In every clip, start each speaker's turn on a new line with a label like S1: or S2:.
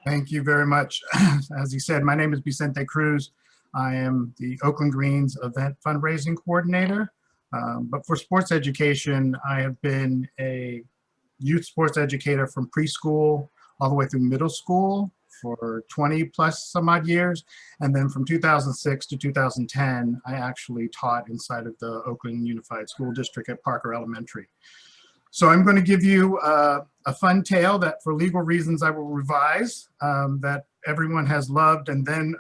S1: Thank you very much. As he said, my name is Vicente Cruz. I am the Oakland Greens event fundraising coordinator. But for sports education, I have been a youth sports educator from preschool all the way through middle school for 20 plus some odd years. And then from 2006 to 2010, I actually taught inside of the Oakland Unified School District at Parker Elementary. So I'm going to give you a fun tale that for legal reasons I will revise, that everyone has loved, and then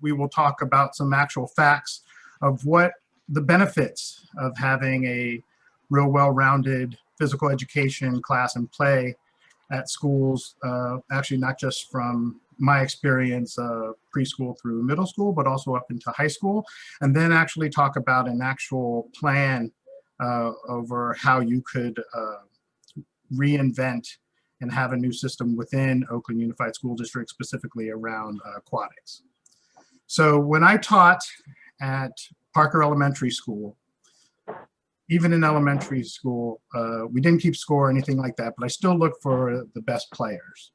S1: we will talk about some actual facts of what the benefits of having a real well-rounded physical education class and play at schools, actually not just from my experience preschool through middle school, but also up into high school, and then actually talk about an actual plan over how you could reinvent and have a new system within Oakland Unified School District, specifically around aquatics. So when I taught at Parker Elementary School, even in elementary school, we didn't keep score or anything like that, but I still looked for the best players.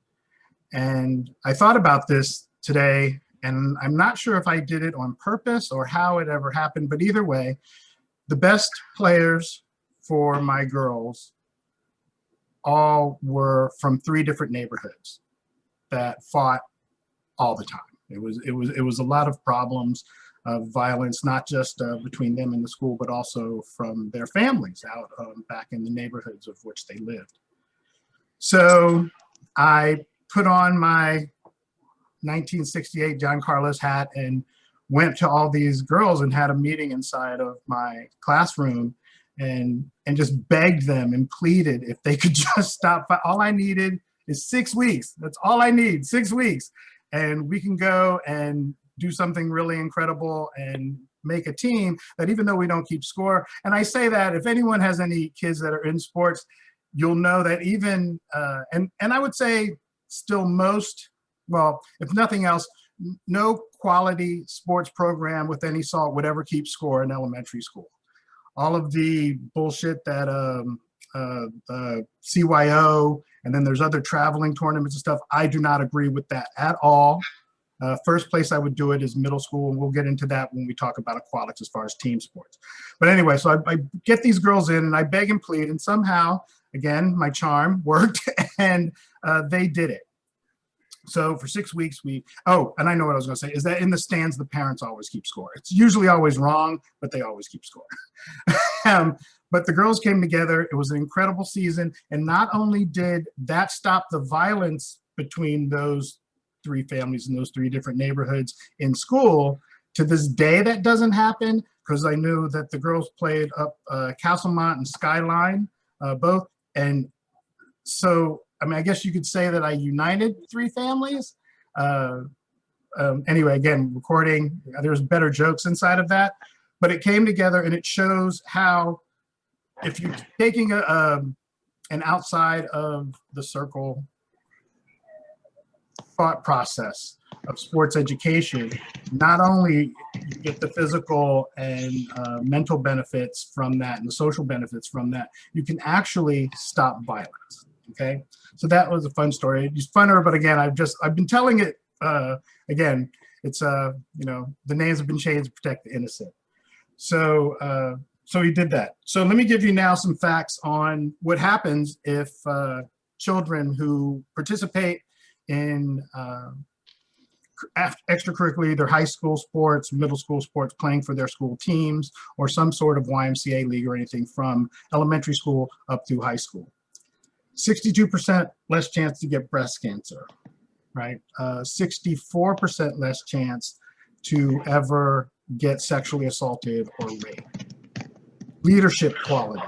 S1: And I thought about this today, and I'm not sure if I did it on purpose or how it ever happened, but either way, the best players for my girls all were from 3 different neighborhoods that fought all the time. It was a lot of problems of violence, not just between them and the school, but also from their families out back in the neighborhoods of which they lived. So I put on my 1968 John Carlos hat and went to all these girls and had a meeting inside of my classroom and just begged them and pleaded if they could just stop. All I needed is 6 weeks. That's all I need, 6 weeks. And we can go and do something really incredible and make a team that even though we don't keep score. And I say that if anyone has any kids that are in sports, you'll know that even, and I would say still most, well, if nothing else, no quality sports program with any salt would ever keep score in elementary school. All of the bullshit that CYO, and then there's other traveling tournaments and stuff, I do not agree with that at all. First place I would do it is middle school, and we'll get into that when we talk about aquatics as far as team sports. But anyway, so I get these girls in and I beg and plead, and somehow, again, my charm worked and they did it. So for 6 weeks, and I know what I was going to say, is that in the stands, the parents always keep score. It's usually always wrong, but they always keep score. But the girls came together. It was an incredible season. And not only did that stop the violence between those 3 families in those 3 different neighborhoods in school, to this day that doesn't happen, because I knew that the girls played up Castlemont and Skyline both. And so I mean, I guess you could say that I united 3 families. Anyway, again, recording, there's better jokes inside of that, but it came together and it shows how if you're taking an outside of the circle thought process of sports education, not only you get the physical and mental benefits from that and the social benefits from that, you can actually stop violence. Okay, so that was a fun story. It's funner, but again, I've been telling it again. It's the names have been changed to protect the innocent. So so he did that. So let me give you now some facts on what happens if children who participate in extracurricular, either high school sports, middle school sports, playing for their school teams, or some sort of YMCA league or anything from elementary school up through high school. 62% less chance to get breast cancer, right? 64% less chance to ever get sexually assaulted or raped. Leadership quality,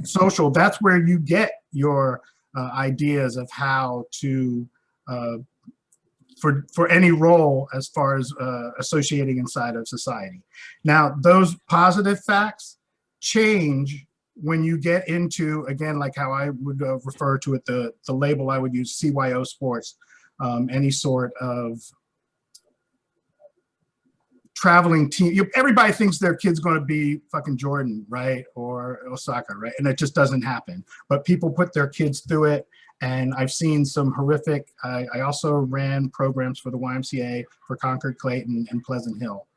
S1: social, that's where you get your ideas of how to, for any role as far as associating inside of society. Now, those positive facts change when you get into, again, like how I would refer to it, the label I would use, CYO sports, any sort of traveling team. Everybody thinks their kid's going to be fucking Jordan, right? Or Osaka, right? And it just doesn't happen. But people put their kids through it, And I've seen some horrific, I also ran programs for the YMCA for Concord, Clayton, and Pleasant Hill.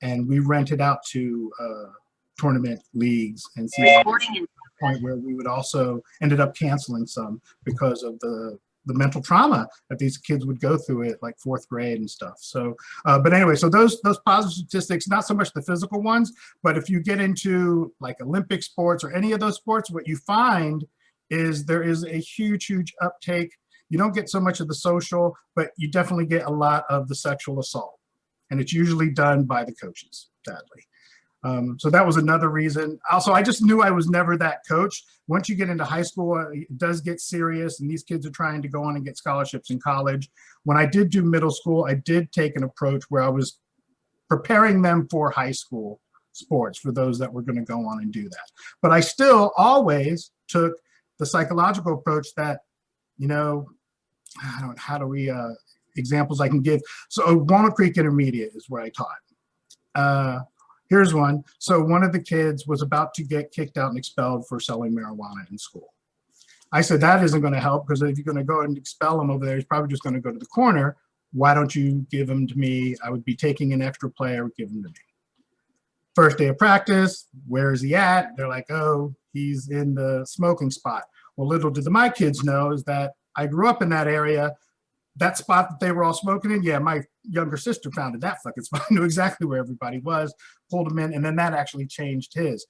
S1: And we rented out to tournament leagues and see point where we would also ended up canceling some because of the mental trauma that these kids would go through it like 4th grade and stuff. So, but anyway, so those positive statistics, not so much the physical ones, but if you get into like Olympic sports or any of those sports, what you find is there is a huge uptake. You don't get so much of the social, but you definitely get a lot of the sexual assault. And it's usually done by the coaches, sadly. So that was another reason. Also, I just knew I was never that coach. Once you get into high school, it does get serious, and these kids are trying to go on and get scholarships in college. When I did do middle school, I did take an approach where I was preparing them for high school sports, for those that were going to go on and do that. But I still always took the psychological approach that, you know, how do we, examples I can give. So Walnut Creek Intermediate is where I taught. Here's one. So one of the kids was about to get kicked out and expelled for selling marijuana in school. I said, that isn't going to help, because if you're going to go and expel him over there, he's probably just going to go to the corner. Why don't you give him to me? I would be taking an extra player, give him to me. First day of practice, where is he at? They're like, oh, he's in the smoking spot. Well, little did my kids know is that I grew up in that area. That spot that they were all smoking in, yeah, my younger sister founded that fucking spot, knew exactly where everybody was, pulled them in, and then that actually changed his.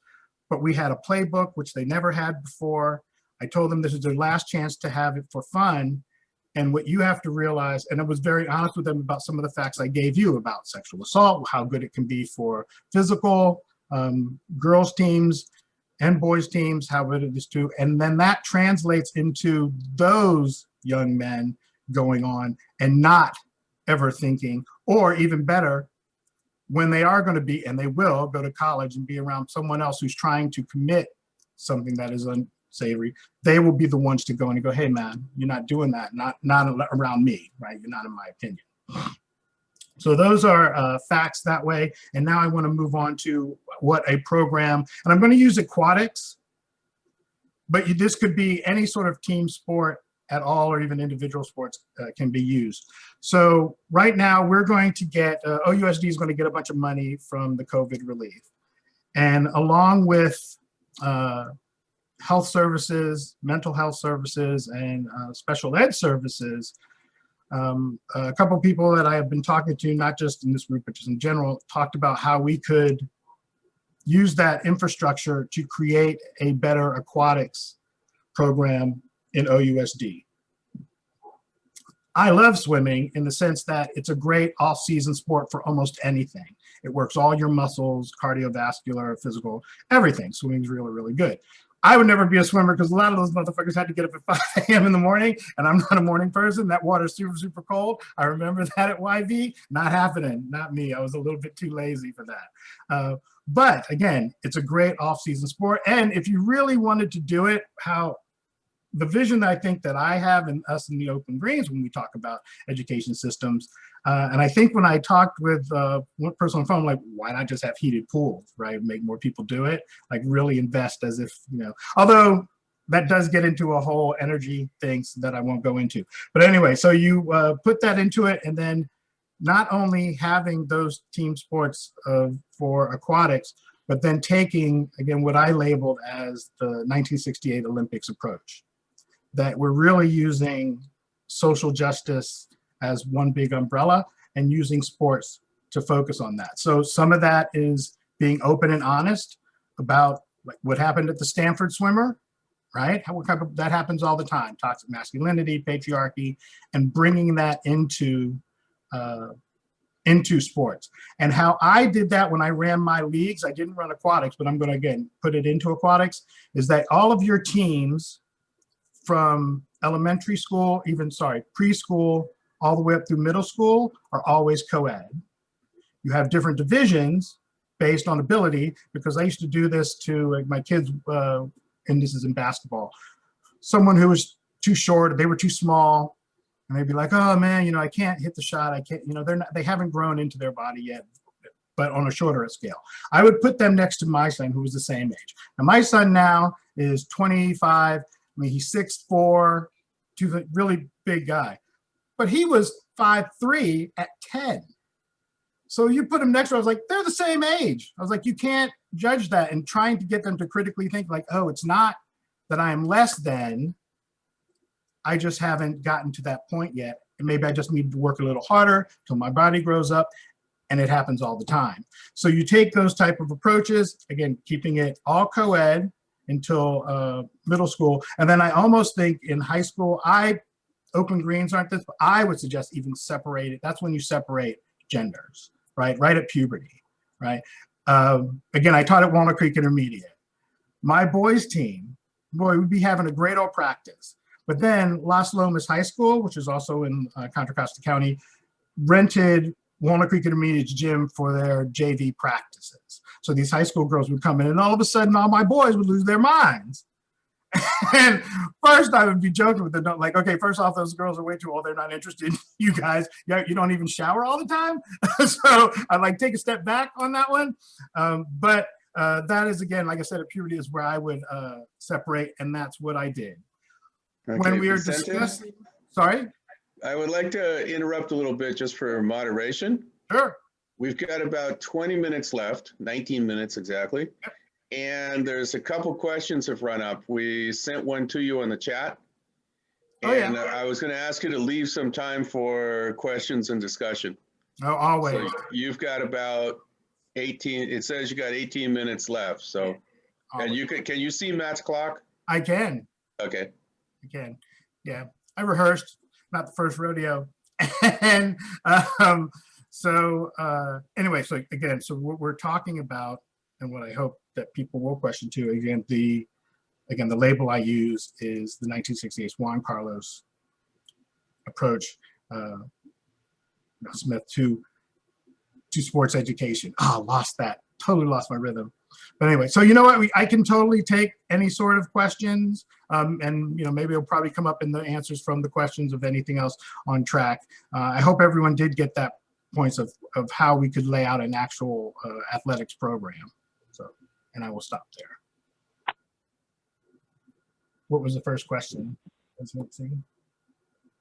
S1: But we had a playbook, which they never had before. I told them this is their last chance to have it for fun. And what you have to realize, and I was very honest with them about some of the facts I gave you about sexual assault, how good it can be for physical, girls teams and boys teams, how good it is too. And then that translates into those young men going on and not ever thinking, or even better, when they are going to be, and they will go to college and be around someone else who's trying to commit something that is unsavory, they will be the ones to go and go, hey man, you're not doing that, not around me, right? You're not in my opinion. So those are facts that way. And now I want to move on to what a program, and I'm going to use aquatics, but this could be any sort of team sport at all, or even individual sports can be used. So right now we're going to get, OUSD is going to get a bunch of money from the COVID relief. And along with health services, mental health services, and special ed services, a couple of people that I have been talking to, not just in this group, but just in general, talked about how we could use that infrastructure to create a better aquatics program in OUSD. I love swimming in the sense that it's a great off-season sport for almost anything. It works all your muscles, cardiovascular, physical, everything. Swimming's really, really good. I would never be a swimmer because a lot of those motherfuckers had to get up at 5 a.m. in the morning, and I'm not a morning person. That water's super, super cold. I remember that at YV. Not happening, not me. I was a little bit too lazy for that. But again, it's a great off-season sport. And if you really wanted to do it, the vision that I think that I have and us in the Open Greens when we talk about education systems, and I think when I talked with one person on the phone, like, why not just have heated pools, right? Make more people do it, like really invest as if, you know, although that does get into a whole energy things that I won't go into. But anyway, so you put that into it, and then not only having those team sports for aquatics, but then taking, again, what I labeled as the 1968 Olympics approach, that we're really using social justice as one big umbrella and using sports to focus on that. So some of that is being open and honest about like what happened at the Stanford swimmer, right? That happens all the time, toxic masculinity, patriarchy, and bringing that into sports. And how I did that when I ran my leagues, I didn't run aquatics, but I'm going to, again, put it into aquatics, is that all of your teams from elementary school, preschool, all the way up through middle school are always co-ed. You have different divisions based on ability, because I used to do this to like my kids, and this is in basketball. Someone who was too short, they were too small, and they'd be like, oh man, you know, I can't hit the shot. I can't, you know, they haven't grown into their body yet, but on a shorter scale. I would put them next to my son, who was the same age. Now my son now is 25. I mean, he's 6'4", really big guy. But he was 5'3" at 10. So you put him next to, I was like, they're the same age. I was like, you can't judge that, and trying to get them to critically think like, oh, it's not that I am less than, I just haven't gotten to that point yet. And maybe I just need to work a little harder till my body grows up, and it happens all the time. So you take those type of approaches, again, keeping it all co-ed until middle school. And then I almost think in high school, Oakland Greens aren't this, but I would suggest even separate it. That's when you separate genders, right? Right at puberty, right? Again, I taught at Walnut Creek Intermediate. My boys team, boy, we'd be having a great old practice. But then Las Lomas High School, which is also in Contra Costa County, rented Walnut Creek Intermediate's gym for their JV practices. So these high school girls would come in, and all of a sudden, all my boys would lose their minds. And first I would be joking with them, like, okay, first off, those girls are way too old. They're not interested in you guys. You don't even shower all the time. So I'd like take a step back on that one. But that is, again, like I said, at puberty is where I would separate, and that's what I did.
S2: Okay,
S1: when we are
S2: Vicente,
S1: discussing, sorry?
S2: I would like to interrupt a little bit just for moderation.
S1: Sure.
S2: We've got about 20 minutes left, 19 minutes exactly.
S1: Yep.
S2: And there's a couple questions have run up. We sent one to you on the chat.
S1: Oh,
S2: And
S1: yeah.
S2: I was going to ask you to leave some time for questions and discussion.
S1: Oh, always.
S2: So you've got about 18, it says you got 18 minutes left. So, and you can you see Matt's clock?
S1: I can.
S2: Okay.
S1: I can. Yeah. I rehearsed, not the first rodeo. And anyway, so again, so what we're talking about, and what I hope that people will question too, again, the label I use is the 1968 Juan Carlos approach, Smith, to sports education. Lost that. Totally lost my rhythm. But anyway, so you know what? I can totally take any sort of questions, and maybe it'll probably come up in the answers from the questions of anything else on track. I hope everyone did get that points of how we could lay out an actual athletics program. So, and I will stop there. What was the first question?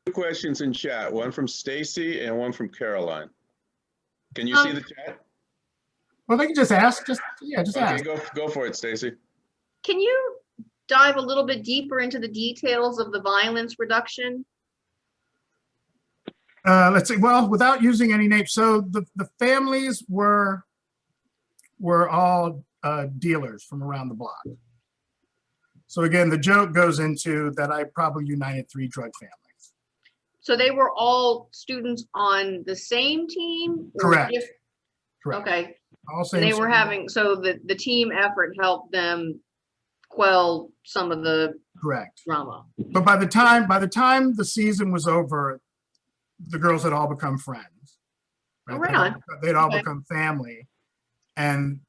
S2: Two questions in chat, one from Stacy and one from Caroline. Can you see the chat?
S1: Well, they can just ask. Just
S2: Okay,
S1: ask.
S2: go for it, Stacy.
S3: Can you dive a little bit deeper into the details of the violence reduction?
S1: Let's see. Well, without using any names, so the families were all dealers from around the block. So again, the joke goes into that I probably united 3 drug families.
S3: So they were all students on the same team?
S1: Correct. Correct.
S3: Okay.
S1: All same.
S3: And they were having, so the team effort helped them quell some of the
S1: correct
S3: drama.
S1: But by the time the season was over, the girls had all become friends.
S3: Right?
S1: They'd all become family. And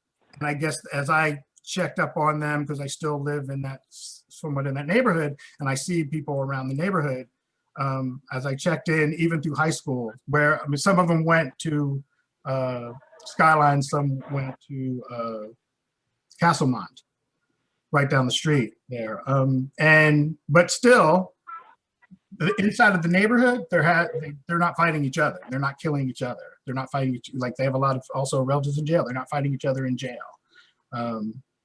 S1: I guess as I checked up on them, because I still live in that, somewhat in that neighborhood, and I see people around the neighborhood, as I checked in, even through high school, where, I mean, some of them went to Skyline, some went to Castlemont, right down the street there. But still, inside of the neighborhood, they're not fighting each other. They're not killing each other. They're not fighting like they have a lot of also relatives in jail. They're not fighting each other in jail.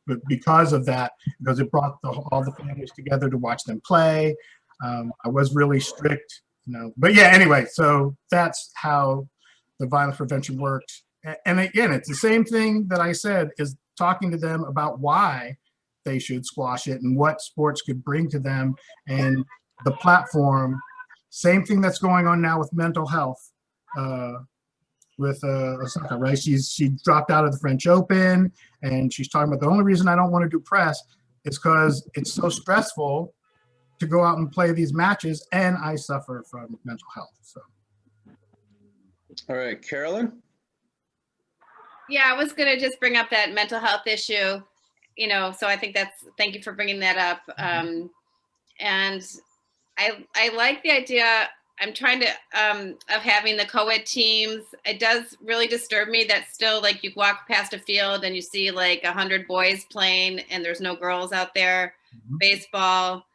S1: But because of that, because it brought all the families together to watch them play, I was really strict, But yeah, anyway, so that's how the violence prevention works. And again, it's the same thing that I said, is talking to them about why they should squash it and what sports could bring to them, and the platform. Same thing that's going on now with mental health. With Osaka, right? She dropped out of the French Open, and she's talking about the only reason I don't want to do press is because it's so stressful to go out and play these matches, and I suffer from mental health. So,
S2: all right, Carolyn.
S4: Yeah, I was gonna just bring up that mental health issue, so I think thank you for bringing that up. And I like the idea. I'm trying to, of having the co-ed teams. It does really disturb me that still, like, you walk past a field and you see like 100 boys playing and there's no girls out there. Baseball.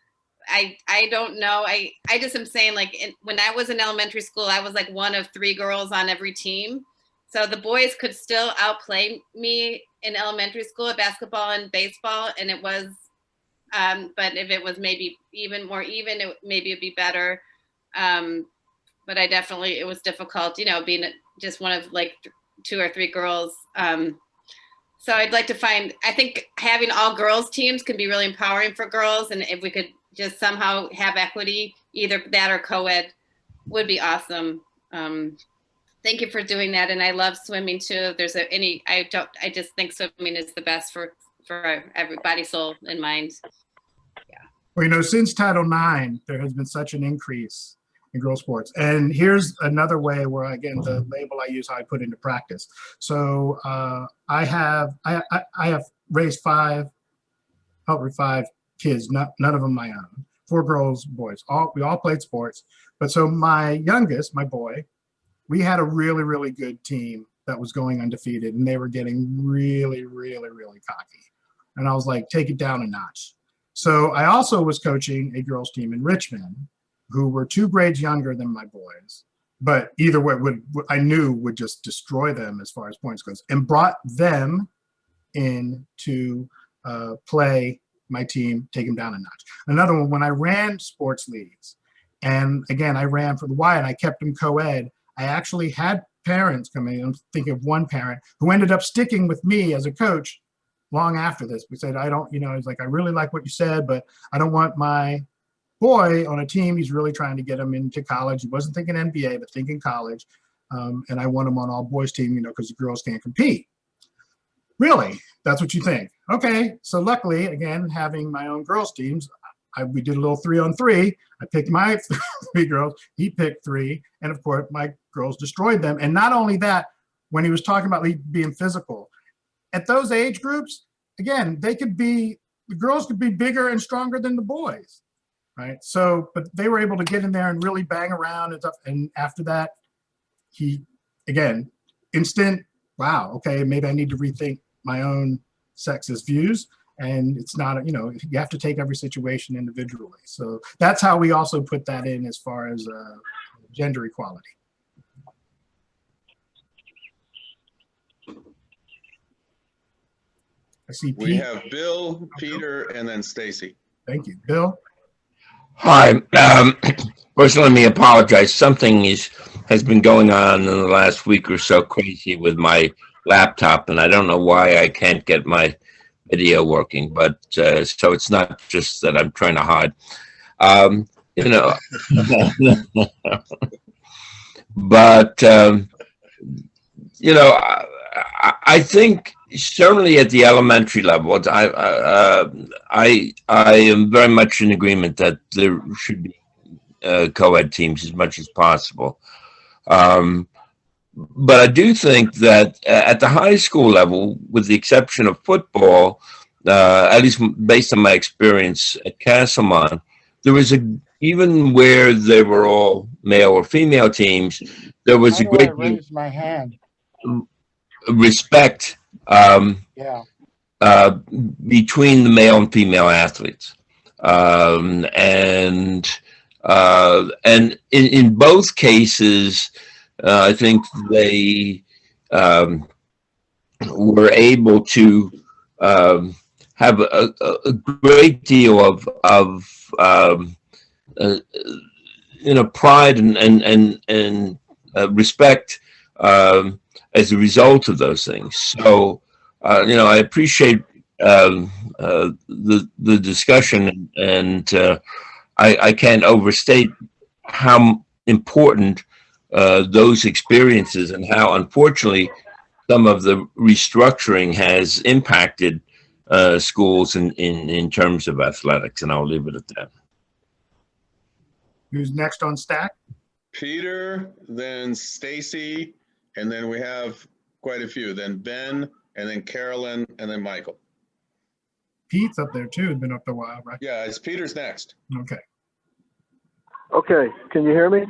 S4: I don't know. I just am saying, like, when I was in elementary school, I was like one of 3 girls on every team. So the boys could still outplay me in elementary school at basketball and baseball. And it was, but if it was maybe even more even, maybe it'd be better. But it was difficult, being just one of like 2 or 3 girls. So I'd like to I think having all girls teams can be really empowering for girls. And if we could just somehow have equity, either that or co-ed, would be awesome. Thank you for doing that. And I love swimming too. If there's I just think swimming is the best for everybody, soul and mind.
S1: Well, since Title IX, there has been such an increase in girls sports. And here's another way where, again, the label I use, how I put into practice. So I have raised 5 kids, none of them my own, 4 girls, boys. We all played sports. But so my youngest, my boy, we had a really, really good team that was going undefeated, and they were getting really, really, really cocky. And I was like, take it down a notch. So I also was coaching a girls team in Richmond who were 2 grades younger than my boys, but either way I knew would just destroy them as far as points goes, and brought them in to play my team, take them down a notch. Another one, when I ran sports leagues, and again, I ran for the Y and I kept them co-ed, I actually had parents come in. I'm thinking of one parent who ended up sticking with me as a coach long after this. We said, he's like, I really like what you said, but I don't want my boy on a team. He's really trying to get him into college. He wasn't thinking NBA, but thinking college. And I want him on all boys team, because the girls can't compete. Really? That's what you think? Okay. So luckily, again, having my own girls teams, we did a little 3-on-3. I picked my 3 girls. He picked 3. And of course, my girls destroyed them. And not only that, when he was talking about being physical, at those age groups, again, the girls could be bigger and stronger than the boys, right? So, but they were able to get in there and really bang around and stuff. And after that, instant, wow, okay, maybe I need to rethink my own sexist views. And it's not, you have to take every situation individually. So that's how we also put that in as far as gender equality. I see Pete.
S2: We have Bill, Peter, and then Stacy.
S1: Thank you. Bill?
S5: Hi. First, let me apologize. Something has been going on in the last week or so crazy with my laptop, and I don't know why I can't get my video working, but so it's not just that I'm trying to hide. But I think certainly at the elementary level, I am very much in agreement that there should be co-ed teams as much as possible. But I do think that at the high school level, with the exception of football, at least based on my experience at Castlemont, there was even where they were all male or female teams, there was a great
S6: raise my hand.
S5: Respect between the male and female athletes, and in both cases, I think they were able to have a great deal of pride and respect as a result of those things. So, I appreciate the discussion, and I can't overstate how important those experiences and how, unfortunately, some of the restructuring has impacted schools in terms of athletics, and I'll leave it at that.
S1: Who's next on stack?
S2: Peter, then Stacy, and then we have quite a few. Then Ben, and then Carolyn, and then Michael.
S1: Pete's up there too. He's been up there a while, right?
S2: Yeah, it's Peter's next.
S1: Okay.
S6: Okay, can you hear me?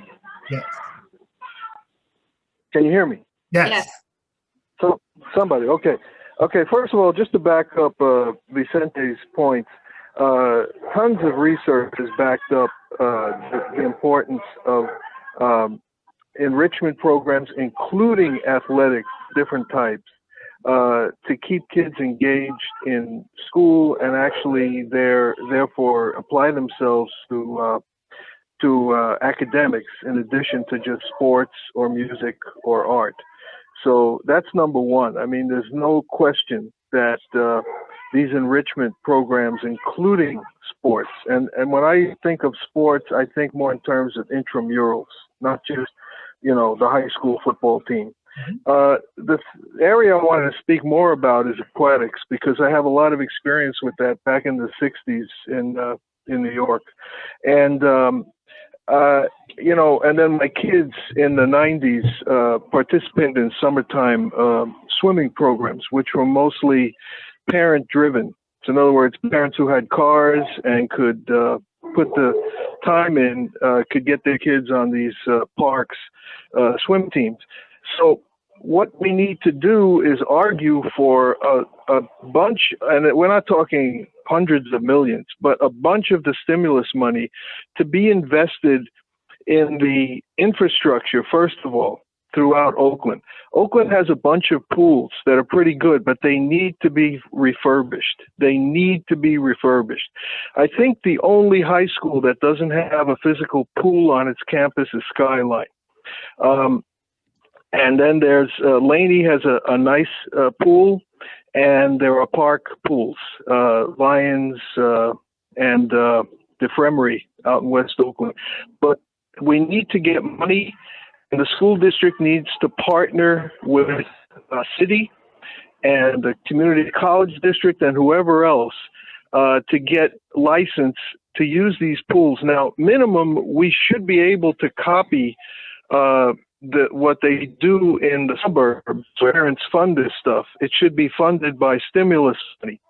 S1: Yes.
S6: Can you hear me?
S1: Yes.
S3: Yes.
S6: So somebody, okay. First of all, just to back up Vicente's points, tons of research has backed up the importance of enrichment programs, including athletics, different types, to keep kids engaged in school and actually therefore apply themselves to academics in addition to just sports or music or art. So that's number one. I mean, there's no question that these enrichment programs, including sports, and when I think of sports, I think more in terms of intramurals, not just, the high school football team. The area I wanted to speak more about is aquatics, because I have a lot of experience with that back in the 60s in New York. And, and then my kids in the 90s participated in summertime swimming programs, which were mostly parent-driven. So in other words, parents who had cars and could put the time in could get their kids on these parks swim teams. So what we need to do is argue for a bunch, and we're not talking hundreds of millions, but a bunch of the stimulus money to be invested in the infrastructure, first of all, throughout Oakland. Oakland has a bunch of pools that are pretty good, but they need to be refurbished. They need to be refurbished. I think the only high school that doesn't have a physical pool on its campus is Skyline. And then there's Laney has a nice pool, and there are park pools, Lions and DeFremery out in West Oakland. But we need to get money, and the school district needs to partner with a city and the community college district and whoever else to get license to use these pools. Now, minimum, we should be able to copy what they do in the suburbs where parents fund this stuff. It should be funded by stimulus money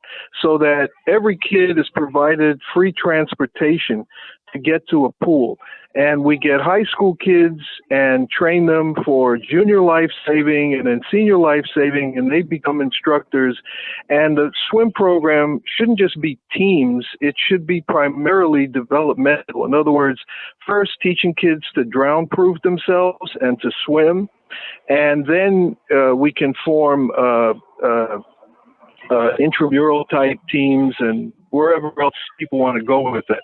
S6: so that every kid is provided free transportation to get to a pool. And we get high school kids and train them for junior life saving and then senior life saving, and they become instructors. And the swim program shouldn't just be teams, it should be primarily developmental. In other words, first teaching kids to drown proof themselves and to swim, and then we can form intramural type teams and wherever else people want to go with it.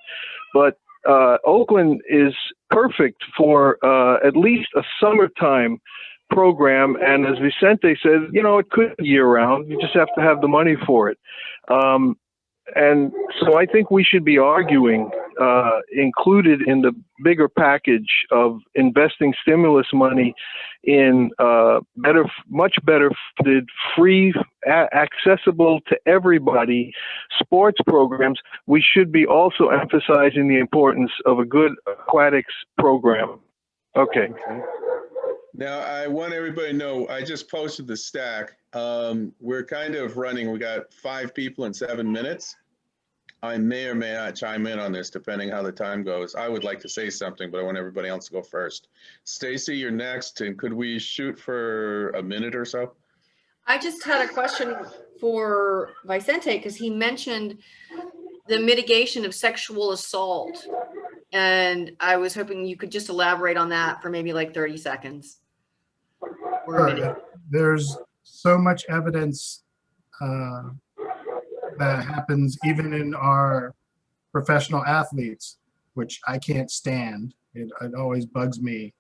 S6: But Oakland is perfect for at least a summertime program. And as Vicente said, it could be year round. You just have to have the money for it. And so I think we should be arguing, included in the bigger package of investing stimulus money in much better funded, free, accessible to everybody sports programs. We should be also emphasizing the importance of a good aquatics program. Okay.
S2: Now, I want everybody to know, I just posted the stack. We're kind of running, we got 5 people in 7 minutes. I may or may not chime in on this depending how the time goes. I would like to say something, but I want everybody else to go first. Stacy, you're next, and could we shoot for a minute or so?
S3: I just had a question for Vicente, because he mentioned the mitigation of sexual assault. And I was hoping you could just elaborate on that for maybe like 30 seconds. Or a minute.
S1: There's so much evidence that happens even in our professional athletes, which I can't stand. It always bugs me.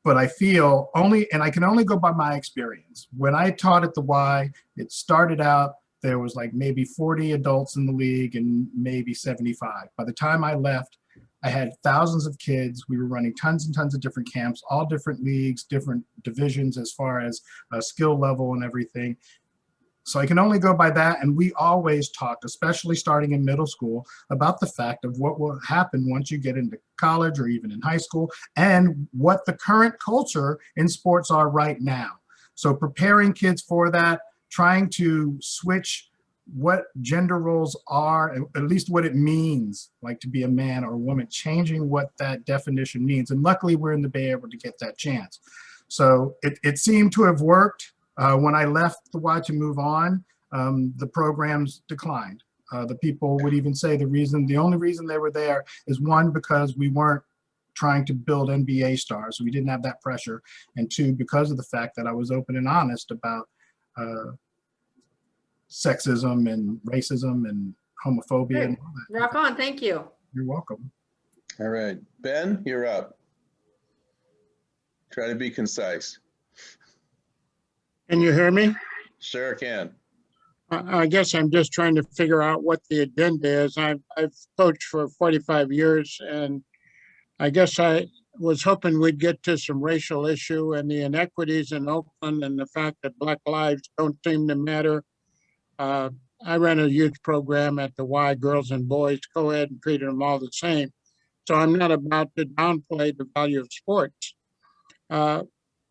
S1: But I feel and I can only go by my experience. When I taught at the Y, it started out, there was like maybe 40 adults in the league and maybe 75. By the time I left, I had thousands of kids. We were running tons and tons of different camps, all different leagues, different divisions as far as skill level and everything. So I can only go by that. And we always talked, especially starting in middle school, about the fact of what will happen once you get into college or even in high school, and what the current culture in sports are right now. So preparing kids for that, trying to switch what gender roles are, at least what it means, like to be a man or a woman, changing what that definition means. And luckily we're in the Bay Area to get that chance. So it seemed to have worked. When I left the Y to move on, the programs declined. The people would even say the only reason they were there is one, because we weren't trying to build NBA stars. So we didn't have that pressure. And two, because of the fact that I was open and honest about sexism and racism and homophobia
S3: Great.
S1: and all that.
S3: Rock on. Thank you.
S1: You're welcome.
S2: All right, Ben, you're up. Try to be concise.
S7: Can you hear me?
S2: Sure can.
S7: I guess I'm just trying to figure out what the agenda is. I've coached for 45 years, and I guess I was hoping we'd get to some racial issue and the inequities in Oakland and the fact that Black lives don't seem to matter. I ran a youth program at the Y, girls and boys co-ed, and treated them all the same. So I'm not about to downplay the value of sports.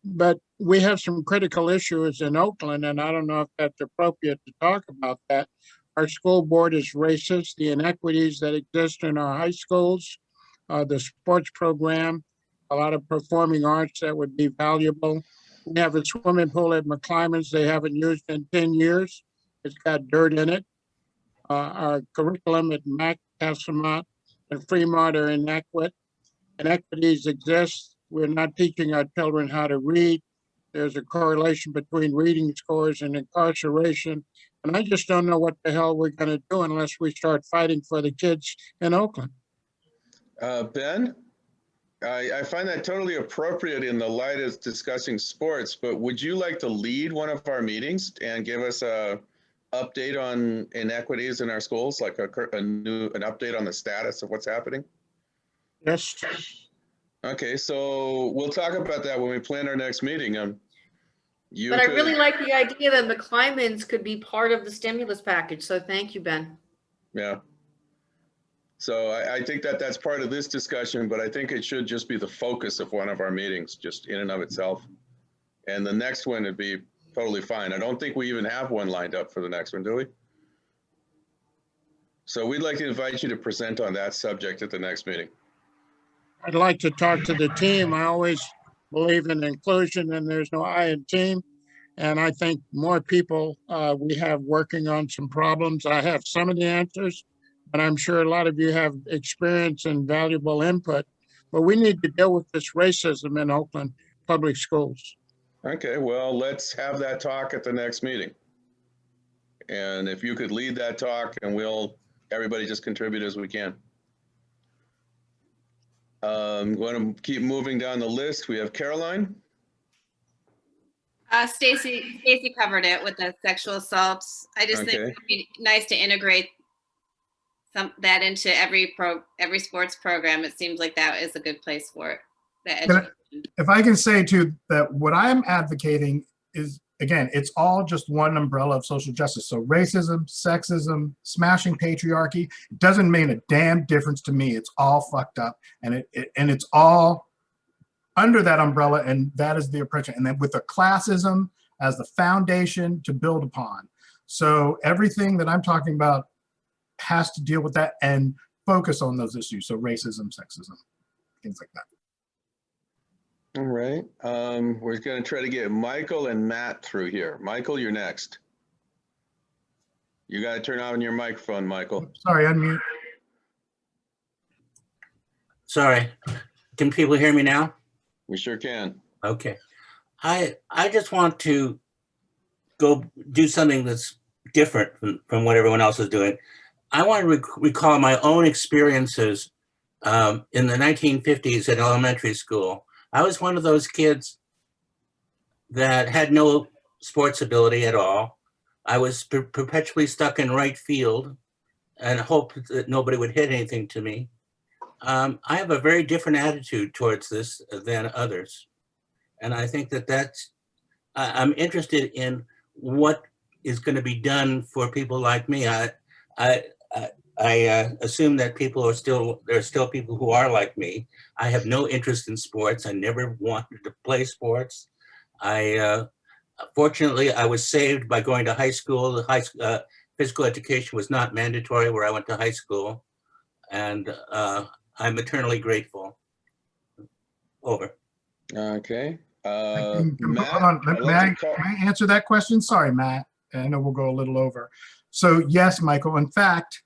S7: But we have some critical issues in Oakland, and I don't know if that's appropriate to talk about that. Our school board is racist, the inequities that exist in our high schools, the sports program, a lot of performing arts that would be valuable. We have a swimming pool at McClymonds they haven't used in 10 years. It's got dirt in it. Our curriculum at Mac, Castlemont, and Fremont are inadequate. Inequities exist. We're not teaching our children how to read. There's a correlation between reading scores and incarceration. And I just don't know what the hell we're going to do unless we start fighting for the kids in Oakland.
S2: Ben, I find that totally appropriate in the light of discussing sports, but would you like to lead one of our meetings and give us a update on inequities in our schools, like an update on the status of what's happening?
S7: Yes.
S2: Okay, so we'll talk about that when we plan our next meeting.
S3: But I really like the idea that McClymonds could be part of the stimulus package. So thank you, Ben.
S2: Yeah. So I think that that's part of this discussion, but I think it should just be the focus of one of our meetings, just in and of itself. And the next one would be totally fine. I don't think we even have one lined up for the next one, do we? So we'd like to invite you to present on that subject at the next meeting.
S7: I'd like to talk to the team. I always believe in inclusion, and there's no I in team. And I think more people we have working on some problems. I have some of the answers, but I'm sure a lot of you have experience and valuable input. But we need to deal with this racism in Oakland public schools.
S2: Okay, well, let's have that talk at the next meeting. And if you could lead that talk, and everybody just contribute as we can. I'm going to keep moving down the list. We have Caroline.
S4: Stacy covered it with the sexual assaults. I just think it'd be nice to integrate that into every sports program. It seems like that is a good place for it.
S1: If I can say too, that what I'm advocating is, again, it's all just one umbrella of social justice. So racism, sexism, smashing patriarchy, it doesn't mean a damn difference to me. It's all fucked up, and it's all under that umbrella, and that is the oppression. And then with the classism as the foundation to build upon. So everything that I'm talking about has to deal with that and focus on those issues. So racism, sexism, things like that.
S2: All right. We're going to try to get Michael and Matt through here. Michael, you're next. You got to turn on your microphone, Michael.
S1: Sorry, unmute.
S8: Sorry. Can people hear me now?
S2: We sure can.
S8: Okay. I just want to go do something that's different from what everyone else is doing. I want to recall my own experiences in the 1950s at elementary school. I was one of those kids that had no sports ability at all. I was perpetually stuck in right field and hoped that nobody would hit anything to me. I have a very different attitude towards this than others. And I think I'm interested in what is going to be done for people like me. I assume that there are still people who are like me. I have no interest in sports. I never wanted to play sports. Fortunately, I was saved by going to high school. Physical education was not mandatory where I went to high school. And I'm eternally grateful. Over.
S2: Okay.
S1: Hold
S2: Matt,
S1: on. May I answer that question? Sorry, Matt. I know we'll go a little over. So yes, Michael, in fact,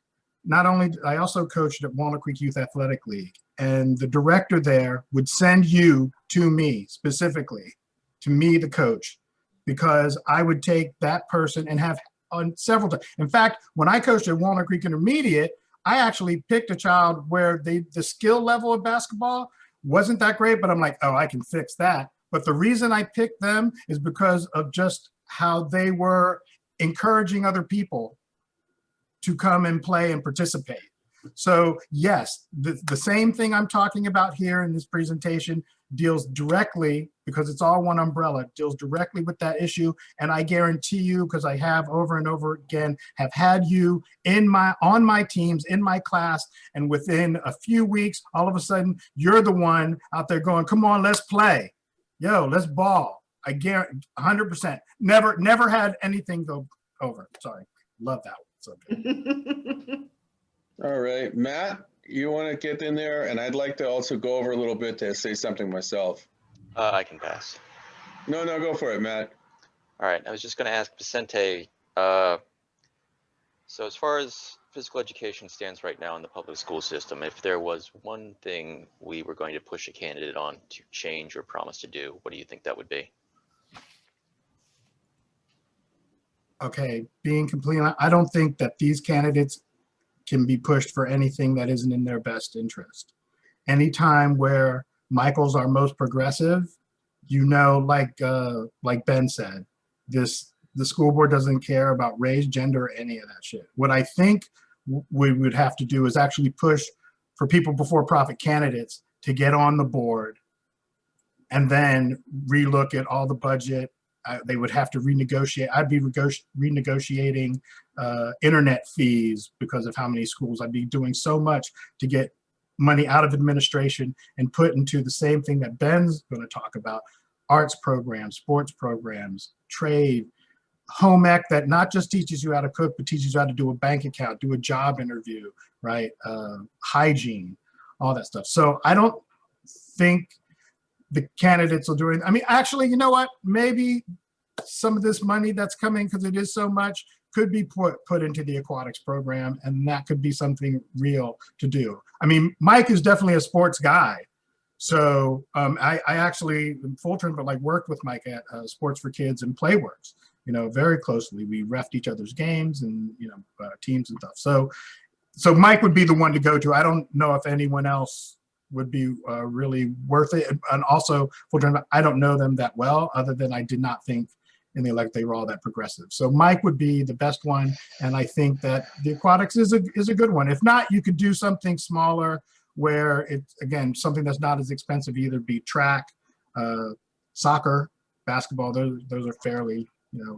S1: I also coached at Walnut Creek Youth Athletic League, and the director there would send you to me specifically, to me, the coach, because I would take that person and have on several times. In fact, when I coached at Walnut Creek Intermediate, I actually picked a child where the skill level of basketball wasn't that great, but I'm like, oh, I can fix that. But the reason I picked them is because of just how they were encouraging other people to come and play and participate. So yes, the same thing I'm talking about here in this presentation deals directly, because it's all one umbrella, deals directly with that issue. And I guarantee you, because I have over and over again, have had you on my teams, in my class, and within a few weeks, all of a sudden, you're the one out there going, come on, let's play. Yo, let's ball. I guarantee 100%. Never had anything go over. Sorry. Love that one. So good.
S2: All right, Matt, you want to get in there? And I'd like to also go over a little bit to say something myself.
S9: I can pass.
S2: No, go for it, Matt.
S9: All right, I was just going to ask Vicente, so as far as physical education stands right now in the public school system, if there was one thing we were going to push a candidate on to change or promise to do, what do you think that would be?
S1: Okay, being completely honest, I don't think that these candidates can be pushed for anything that isn't in their best interest. Anytime where Michael's our most progressive, like Ben said, the school board doesn't care about race, gender, or any of that shit. What I think we would have to do is actually push for people before profit candidates to get on the board and then relook at all the budget. They would have to renegotiate. I'd be renegotiating internet fees because of how many schools. I'd be doing so much to get money out of administration and put into the same thing that Ben's going to talk about: arts programs, sports programs, trade, home ec that not just teaches you how to cook, but teaches you how to do a bank account, do a job interview, right? Hygiene, all that stuff. So I don't think the candidates will do it. I mean, actually, you know what? Maybe some of this money that's coming, because it is so much, could be put into the aquatics program, and that could be something real to do. I mean, Mike is definitely a sports guy. So I actually, in full term, but like worked with Mike at Sports for Kids and Playworks, very closely. We refed each other's games and, teams and stuff. So Mike would be the one to go to. I don't know if anyone else would be really worth it. And also, full term, I don't know them that well, other than I did not think in the elect they were all that progressive. So Mike would be the best one, and I think that the aquatics is a good one. If not, you could do something smaller where it's, again, something that's not as expensive, either be track, soccer, basketball. Those are fairly,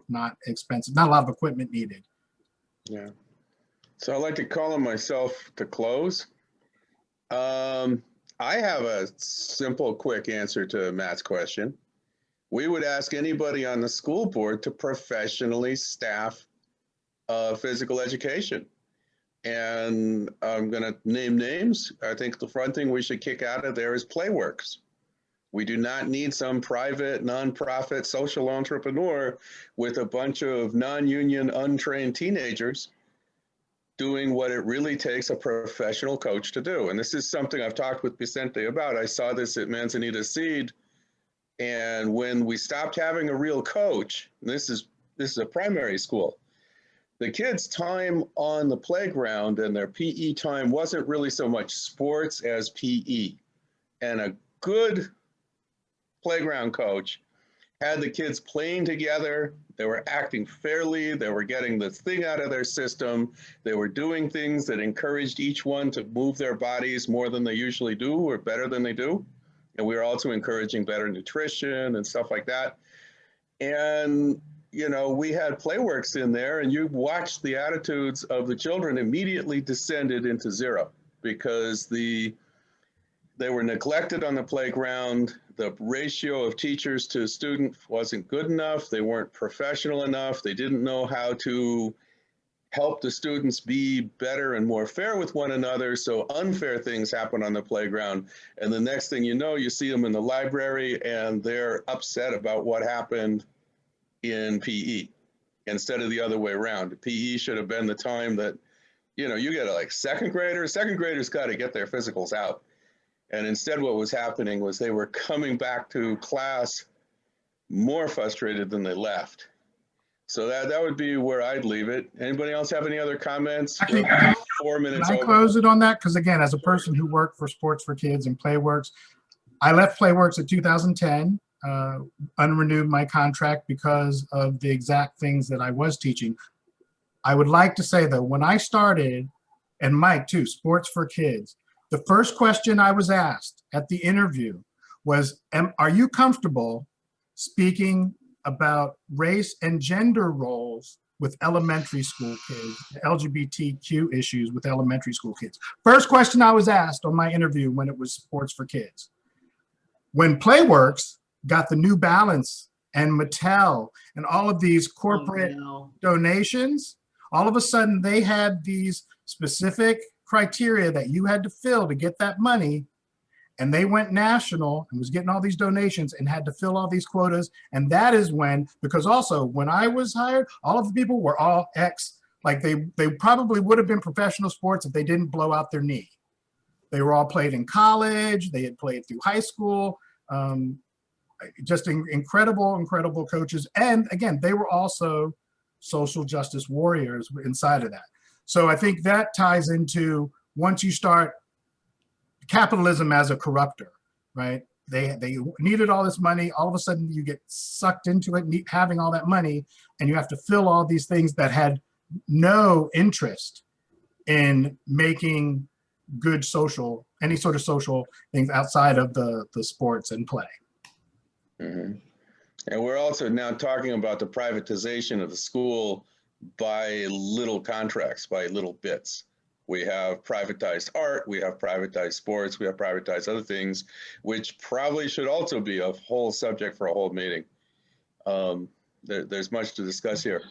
S1: not expensive, not a lot of equipment needed.
S2: Yeah. So I'd like to call on myself to close. I have a simple, quick answer to Matt's question. We would ask anybody on the school board to professionally staff physical education. And I'm going to name names. I think the front thing we should kick out of there is Playworks. We do not need some private, nonprofit social entrepreneur with a bunch of non-union, untrained teenagers doing what it really takes a professional coach to do. And this is something I've talked with Vicente about. I saw this at Manzanita Seed. And when we stopped having a real coach, this is a primary school, the kids' time on the playground and their PE time wasn't really so much sports as PE. And a good playground coach had the kids playing together. They were acting fairly. They were getting the thing out of their system. They were doing things that encouraged each one to move their bodies more than they usually do, or better than they do. And we were also encouraging better nutrition and stuff like that. And, we had Playworks in there, and you watched the attitudes of the children immediately descended into zero, because they were neglected on the playground. The ratio of teachers to student wasn't good enough. They weren't professional enough. They didn't know how to help the students be better and more fair with one another. So unfair things happen on the playground. And the next thing you know, you see them in the library and they're upset about what happened in PE. instead of the other way around. PE should have been the time that, you get like second graders got to get their physicals out. And instead what was happening was they were coming back to class more frustrated than they left. So that would be where I'd leave it. Anybody else have any other comments?
S1: Actually,
S2: We're 4
S1: Can
S2: minutes
S1: I
S2: over.
S1: close it on that? Because again, as a person who worked for Sports for Kids and Playworks, I left Playworks in 2010, unrenewed my contract because of the exact things that I was teaching. I would like to say though, when I started, and Mike too, Sports for Kids, the first question I was asked at the interview was, are you comfortable speaking about race and gender roles with elementary school kids, LGBTQ issues with elementary school kids? First question I was asked on my interview when it was Sports for Kids. When Playworks got the New Balance and Mattel and all of these corporate donations, all of a sudden they had these specific criteria that you had to fill to get that money. And they went national and was getting all these donations and had to fill all these quotas. And that is when, because also when I was hired, all of the people were all like they probably would have been professional sports if they didn't blow out their knee. They were all played in college. They had played through high school. Just incredible coaches. And again, they were also social justice warriors inside of that. So I think that ties into, once you start capitalism as a corrupter, right? They needed all this money. All of a sudden you get sucked into it, having all that money, and you have to fill all these things that had no interest in making good any sort of social things outside of the sports and play.
S2: Mm-hmm. And we're also now talking about the privatization of the school by little contracts, by little bits. We have privatized art, we have privatized sports, we have privatized other things, which probably should also be a whole subject for a whole meeting. There's much to discuss here.